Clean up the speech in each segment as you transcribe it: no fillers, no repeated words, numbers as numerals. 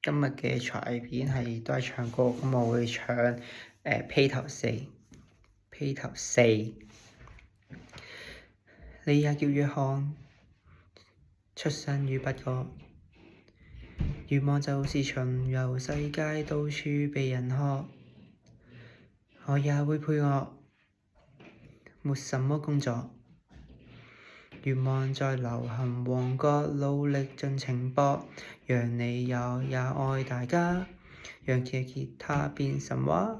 今日嘅才藝片都係唱歌，咁我會唱披頭四。披頭四，你也叫約翰，出生於北角，願望就是巡遊世界，到處被人喝。我也會配樂，沒什麼工作，願望在流行王國努力盡情播，讓你有也愛大家，讓吉他變神話。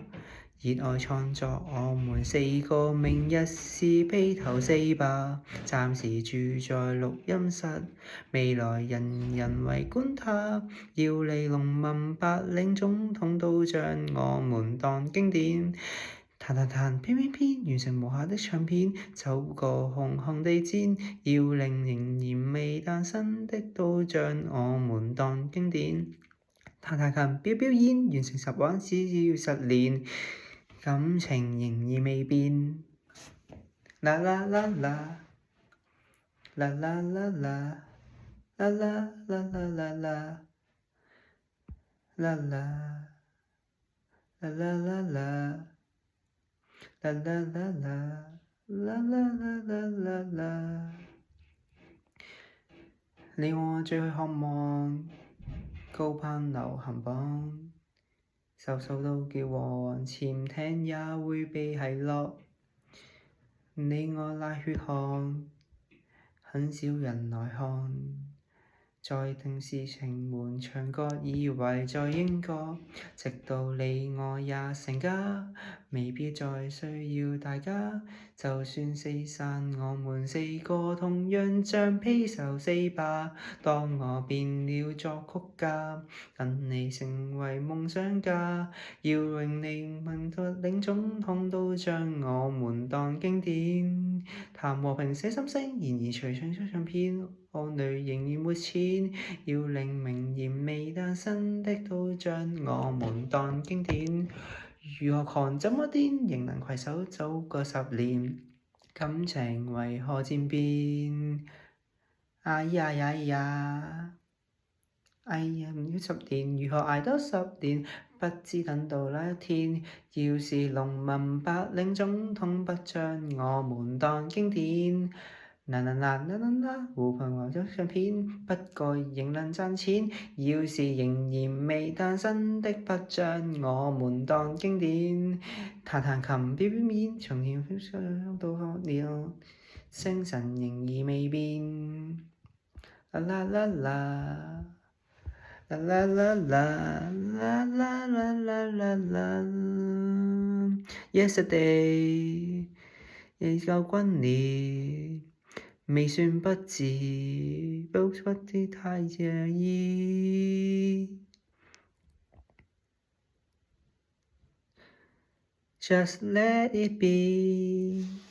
熱愛創作，我們四個明日是披頭四吧。暫時住在錄音室，未來人人圍觀他。要嚟農民白領總統都將我們當經典。彈彈彈，偏偏偏，完成無瑕的唱片，走過紅紅地氈。要令仍然未誕生的都將我們當經典。彈彈琴，表表演，完成10畫只要10年。感情仍然未變，啦啦啦啦，啦啦啦啦，啦啦啦啦啦啦，啦啦，啦啦啦啦，啦啦啦啦，啦啦啦啦啦。你我最渴望高攀流行榜。瘦瘦都叫王，潛艇也會被奚落。你我拉血汗，很少人來看。在電視城門唱歌，以為在英國，直到你我也成家，未必再需要大家。就算四散，我們四個同樣像披頭四吧。當我變了作曲家，等你成為夢想家。要令你問到領總統都將我們當經典。談和平寫心聲，然而隨唱出唱片，我裏仍然沒錢。要令明言未誕生的都將我們當經典。如何狂怎麼癲，仍能攜手走過10年。感情為何漸變？哎呀呀呀！哎呀，唔要10年，如何捱多10年？不知等到那一天，要是農民白領總統不將我們當經典。啦啦啦啦啦啦，互憑話咗唱片，不過仍能賺錢。要是仍然未誕生的，不將我們當經典。彈彈琴，表表演，從前到學了，精神仍然未變。啦啦啦啦。啦啦啦啦啦啦啦啦啦 Yesterday 已夠轟烈，未算不智，不必太介意。Just let it be。